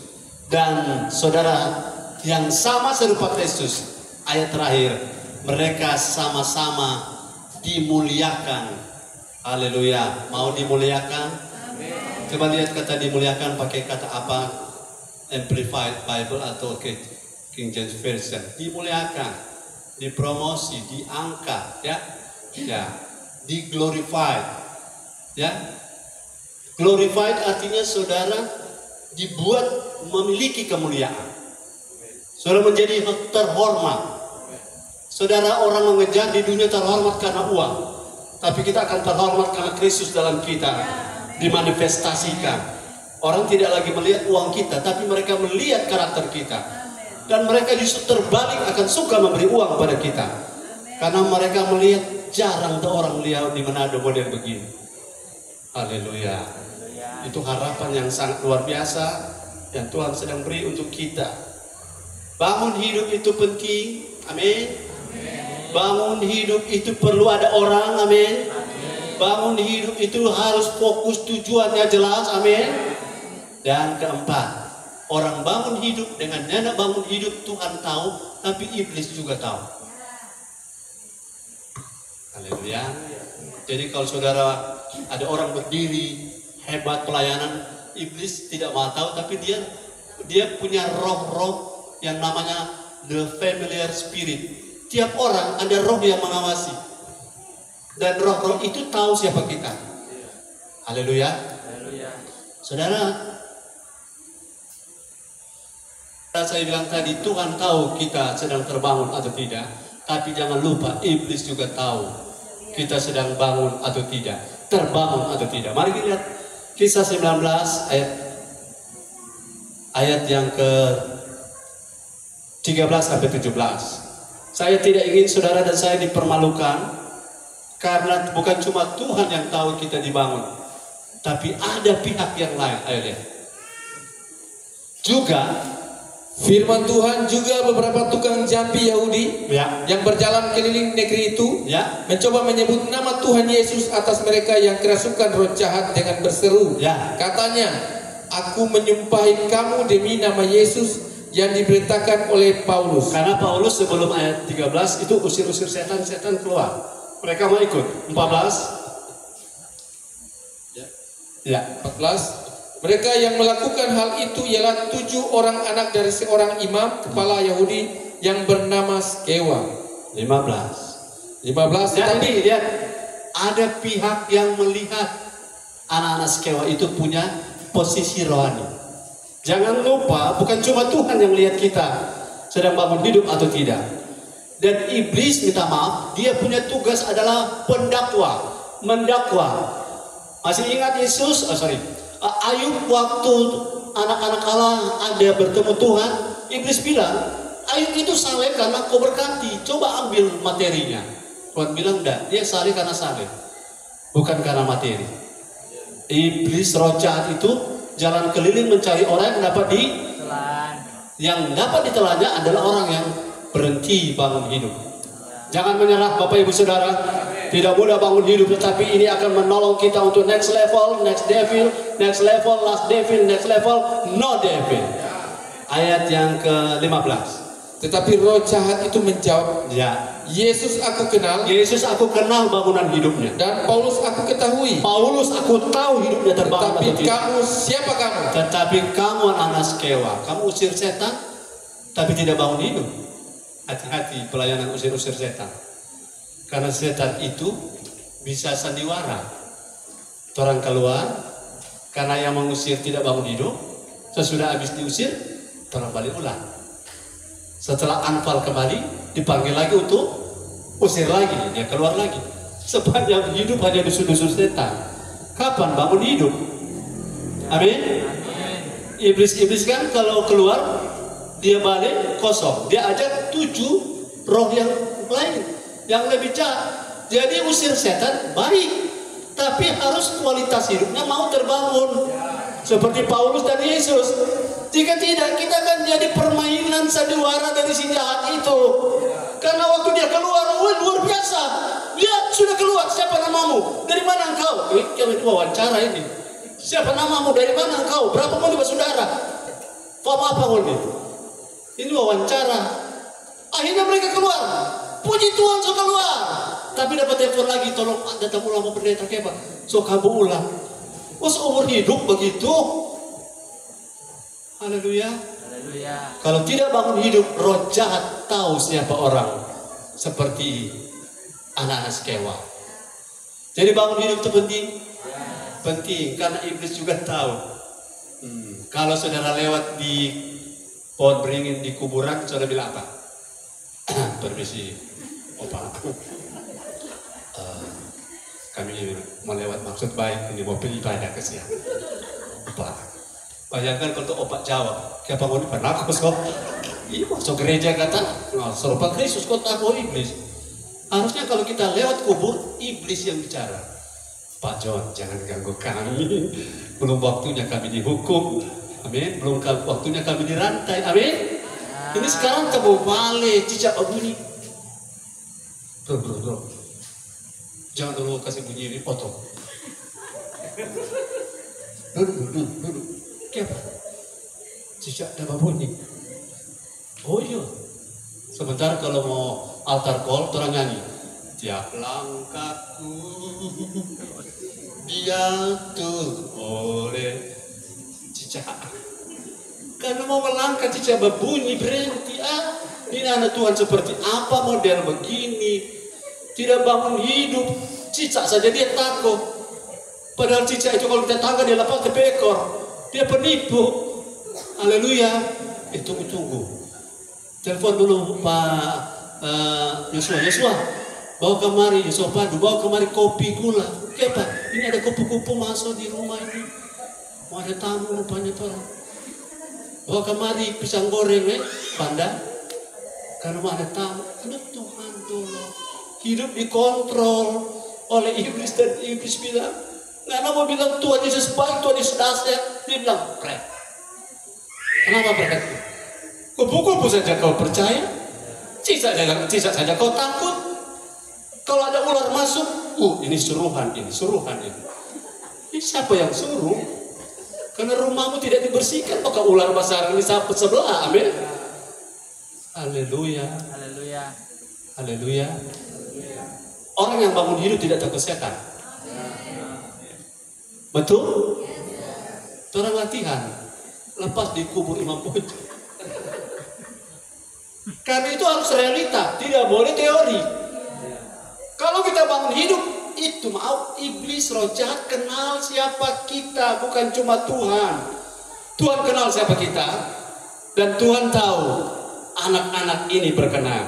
dan saudara yang sama serupa Kristus. Ayat terakhir, mereka sama-sama dimuliakan. Haleluya. Mau dimuliakan? Coba lihat kata dimuliakan pakai kata apa? Amplified Bible atau King James Version. Dimuliakan, dipromosi, diangkat, ya, ya, diglorified, ya. Glorified artinya saudara dibuat memiliki kemuliaan. Saudara menjadi terhormat. Saudara, orang mengejar di dunia terhormat karena uang, tapi kita akan terhormat karena Kristus dalam kita dimanifestasikan. Orang tidak lagi melihat uang kita, tapi mereka melihat karakter kita. Dan mereka justru terbalik akan suka memberi uang kepada kita. Karena mereka melihat jarang tuh orang lihat di Manado model begini. Haleluya. Itu harapan yang sangat luar biasa yang Tuhan sedang beri untuk kita. Bangun hidup itu penting. Amin. Bangun hidup itu perlu ada orang. Amin. Bangun hidup itu harus fokus, tujuannya jelas. Amin. Dan keempat, orang bangun hidup dengan dana bangun hidup Tuhan tahu, tapi iblis juga tahu. Haleluya. Jadi kalau saudara ada orang berdiri hebat pelayanan, iblis tidak mau tahu, tapi dia punya roh-roh yang namanya the familiar spirit. Tiap orang ada roh yang mengawasi, dan roh-roh itu tahu siapa kita. Haleluya. Saudara, saya bilang tadi, Tuhan tahu kita sedang terbangun atau tidak, tapi jangan lupa iblis juga tahu kita sedang bangun atau tidak, terbangun atau tidak. Mari kita lihat Kisah 19 ayat yang ke 13 sampai 17. Saya tidak ingin saudara dan saya dipermalukan, karena bukan cuma Tuhan yang tahu kita dibangun, tapi ada pihak yang lain. Ayo lihat. Juga firman Tuhan juga beberapa tukang jampi Yahudi yang berjalan keliling negeri itu mencoba menyebut nama Tuhan Yesus atas mereka yang kerasukan roh jahat dengan berseru. Katanya, aku menyumpahi kamu demi nama Yesus yang diberitakan oleh Paulus. Karena Paulus sebelum ayat 13 itu usir-usir setan-setan keluar. Mereka mau ikut. 14. 14. Mereka yang melakukan hal itu ialah 7 orang anak dari seorang imam kepala Yahudi yang bernama Skewa. 15. Jadi lihat, ada pihak yang melihat anak-anak Skewa itu punya posisi rohani. Jangan lupa, bukan cuma Tuhan yang melihat kita sedang bangun hidup atau tidak. Dan iblis, minta maaf, dia punya tugas adalah pendakwa, mendakwa. Masih ingat Yesus? Ayub waktu anak-anak Allah ada bertemu Tuhan, iblis bilang, Ayub itu saleh karena kau berkati, coba ambil materinya. Tuhan bilang enggak, dia saleh karena saleh, bukan karena materi. Iblis roh jahat itu jalan keliling mencari orang yang dapat ditelannya adalah orang yang berhenti bangun hidup. Jangan menyerah Bapak Ibu Saudara. Tidak mudah bangun hidup, tetapi ini akan menolong kita untuk next level, next devil, next level, last devil, next level, no devil. Ayat yang ke-15. Tetapi roh jahat itu menjawab, Yesus aku kenal. Yesus aku kenal bangunan hidupnya. Dan Paulus aku ketahui. Paulus aku tahu hidupnya terbangun. Tetapi kamu, siapa kamu? Tetapi kamu anak Skewa. Kamu usir setan, tapi tidak bangun hidup. Hati-hati pelayanan usir-usir setan. Karena setan itu bisa sandiwara. Orang keluar, karena yang mengusir tidak bangun hidup, Sesudah habis diusir, orang balik ulang. Setelah Anfal kembali, dipanggil lagi untuk usir lagi, dia keluar lagi. Sepanjang hidup hanya dusun-dusun setan. Kapan bangun hidup? Amin. Iblis kan kalau keluar, dia balik kosong. Dia ajak 7 roh yang lain, yang lebih jahat. Jadi usir setan baik, tapi harus kualitas hidupnya mau terbangun seperti Paulus dan Yesus. Jika tidak, kita akan jadi permainan sandiwara dari si jahat itu. Karena waktu dia keluar, luar biasa. Dia sudah keluar, siapa namamu? Dari mana engkau? Kami wawancara ini. Siapa namamu? Dari mana engkau? Berapa mau bersaudara? Apa ini? Ini wawancara. Akhirnya mereka keluar. Puji Tuhan, so keluar. Tapi dapat telepon lagi, tolong datang ulang mau pendeta keba. So kamu ulang. Seumur hidup begitu. Haleluya. Haleluya. Kalau tidak bangun hidup, roh jahat tahu siapa orang. Seperti anak-anak Skewa. Jadi bangun hidup itu penting. Penting, karena iblis juga tahu. Kalau saudara lewat di pohon beringin di kuburan, saudara bilang apa? Permisi, Opa. Kami ini mau lewat maksud baik, ini mau beribadah ke siang. Opa. Bayangkan kalau Opa jawab, siapa mau pernah aku kok? Iya, masuk gereja kata, serupa Kristus kok takut iblis. Harusnya kalau kita lewat kubur, iblis yang bicara. Pak John, jangan ganggu kami. Belum waktunya kami dihukum. Amin. Belum waktunya kami dirantai. Amin. Ini sekarang kamu balik, cicak bunyi. Bro. Jangan dulu kasih bunyi ini potong. Duduk. Kenapa? Cicak dapat bunyi. Oh iya. Sebentar kalau mau altar call, orang nyanyi. Tiap langkahku diatur oleh cicak. Karena mau melangkah cicak berbunyi berhenti. Ini anak Tuhan seperti apa model begini? Tidak bangun hidup. Cicak saja dia takut. Padahal cicak itu kalau kita tangkap dia lepas ke ekor. Dia penipu. Haleluya. Tunggu. Telepon dulu Pak Yosua. Bawa kemari Yosua padu. Bawa kemari kopi gula. Kenapa? Ini ada kupu-kupu masuk di rumah ini. Mau ada tamu rupanya tuh. Bawa kemari pisang goreng Panda. Karena mau ada tamu. Aduh Tuhan tolong. Hidup dikontrol oleh iblis dan iblis bilang, nggak mau bilang Tuhan Yesus baik, Tuhan Yesus dahsyat. Dia bilang, "Prek." Kenapa prek? Kupu-kupu saja kau percaya, cicak saja kau takut. Kalau ada ular masuk, ini suruhan ini. Ini siapa yang suruh? Karena rumahmu tidak dibersihkan, maka ular besar ini sampai sebelah. Amin. Haleluya. Haleluya. Haleluya. Orang yang bangun hidup tidak takut setan. Betul? Orang latihan lepas di kubur Imam Puj. Karena itu harus realita, tidak boleh teori. Kalau kita bangun hidup, itu iblis roh jahat kenal siapa kita, bukan cuma Tuhan. Tuhan kenal siapa kita, dan Tuhan tahu anak-anak ini berkenan.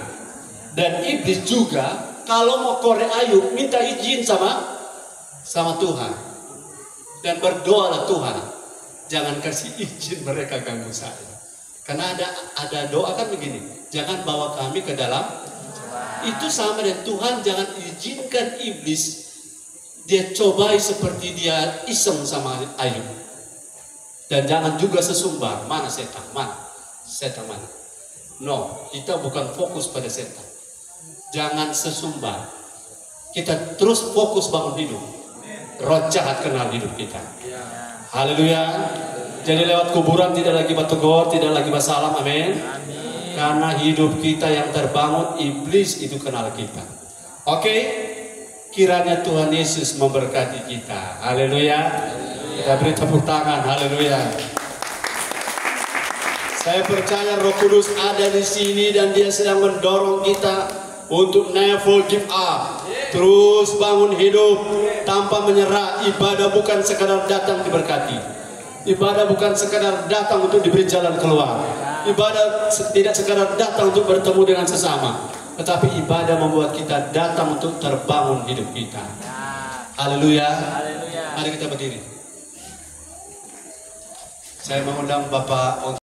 Dan iblis juga kalau mau korek Ayub, minta izin sama Tuhan. Dan berdoalah Tuhan, jangan kasih izin mereka ganggu saya. Karena ada doa kan begini, jangan bawa kami ke dalam. Itu sama dengan Tuhan, jangan izinkan iblis dia cobai seperti dia iseng sama Ayub. Dan jangan juga sesumbar, mana setan, mana. No, kita bukan fokus pada setan. Jangan sesumbar. Kita terus fokus bangun hidup. Roh jahat kenal hidup kita. Haleluya. Jadi lewat kuburan tidak lagi bertegur, tidak lagi bersalam. Amin. Karena hidup kita yang terbangun, iblis itu kenal kita. Oke. Kiranya Tuhan Yesus memberkati kita. Haleluya. Kita beri tepuk tangan. Haleluya. Saya percaya Roh Kudus ada di sini dan Dia sedang mendorong kita untuk never give up. Terus bangun hidup tanpa menyerah. Ibadah bukan sekadar datang diberkati. Ibadah bukan sekadar datang untuk diberi jalan keluar. Ibadah tidak sekadar datang untuk bertemu dengan sesama, tetapi ibadah membuat kita datang untuk terbangun hidup kita. Haleluya. Haleluya. Mari kita berdiri. Saya mengundang Bapak